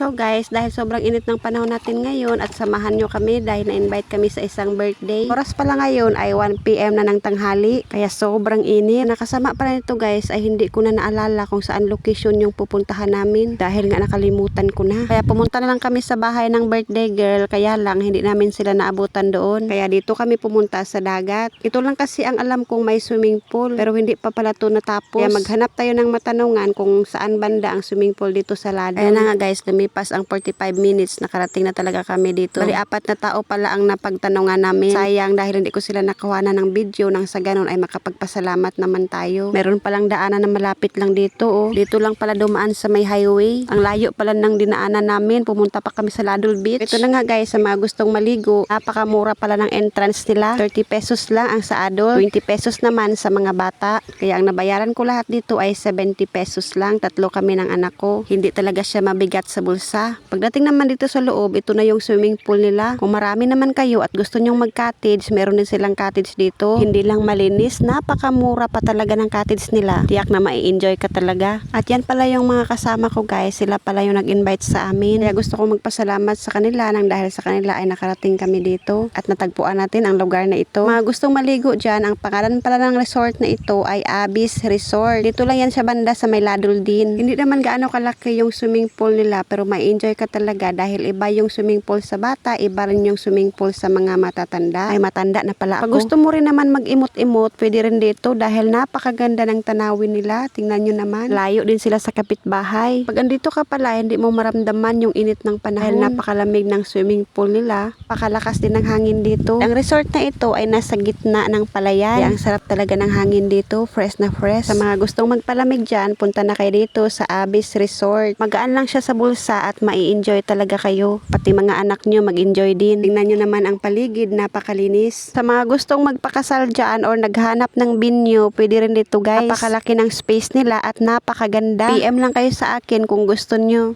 So guys, dahil sobrang init ng panahon natin ngayon at samahan nyo kami dahil na-invite kami sa isang birthday. Oras pala ngayon ay 1 PM na ng tanghali, kaya sobrang init. Nakasama pala nito guys ay hindi ko na naalala kung saan location yung pupuntahan namin dahil nga nakalimutan ko na. Kaya pumunta na lang kami sa bahay ng birthday girl, kaya lang hindi namin sila naabutan doon. Kaya dito kami pumunta sa dagat. Ito lang kasi ang alam kong may swimming pool pero hindi pa pala ito natapos. Kaya maghanap tayo ng matanungan kung saan banda ang swimming pool dito sa Ladon. Ayan na nga guys, lumipas ang 45 minutes, nakarating na talaga kami dito. Bali, 4 na tao pala ang napagtanungan namin. Sayang dahil hindi ko sila nakuhanan ng video, nang sa ganun ay makapagpasalamat naman tayo. Meron palang daanan na malapit lang dito oh. Dito lang pala dumaan sa may highway. Ang layo pala ng dinaanan namin, pumunta pa kami sa Ladol Beach. Ito na nga guys, sa mga gustong maligo, napakamura pala ng entrance nila. 30 pesos lang ang sa adult, 20 pesos naman sa mga bata. Kaya ang nabayaran ko lahat dito ay 70 pesos lang. Tatlo kami ng anak ko. Hindi talaga siya mabigat sa bulsa. Pagdating naman dito sa loob, ito na yung swimming pool nila. Kung marami naman kayo at gusto nyong mag-cottage, meron din silang cottage dito. Hindi lang malinis, napakamura pa talaga ng cottage nila. Tiyak na mai-enjoy ka talaga. At yan pala yung mga kasama ko guys, sila pala yung nag-invite sa amin. Kaya gusto ko magpasalamat sa kanila nang dahil sa kanila ay nakarating kami dito at natagpuan natin ang lugar na ito. Mga gustong maligo dyan, ang pangalan pala ng resort na ito ay Abyss Resort. Dito lang yan sa banda sa may Ladol din. Hindi naman gaano kalaki yung swimming pool nila pero may enjoy ka talaga dahil iba yung swimming pool sa bata, iba rin yung swimming pool sa mga matatanda. Ay matanda na pala ako. Pag gusto mo rin naman mag-imot-imot, pwede rin dito dahil napakaganda ng tanawin nila. Tingnan nyo naman. Layo din sila sa kapitbahay. Pag andito ka pala, hindi mo maramdaman yung init ng panahon. Dahil napakalamig ng swimming pool nila. Pakalakas din ng hangin dito. Ang resort na ito ay nasa gitna ng palayan. Kaya ang sarap talaga ng hangin dito. Fresh na fresh. Sa mga gustong magpalamig dyan, punta na kayo dito sa Abyss Resort. Magaan lang siya sa bulsa at mai-enjoy talaga kayo. Pati mga anak nyo mag-enjoy din. Tingnan nyo naman ang paligid, napakalinis. Sa mga gustong magpakasal dyan or naghanap ng venue, pwede rin dito guys. Napakalaki ng space nila at napakaganda. PM lang kayo sa akin kung gusto nyo.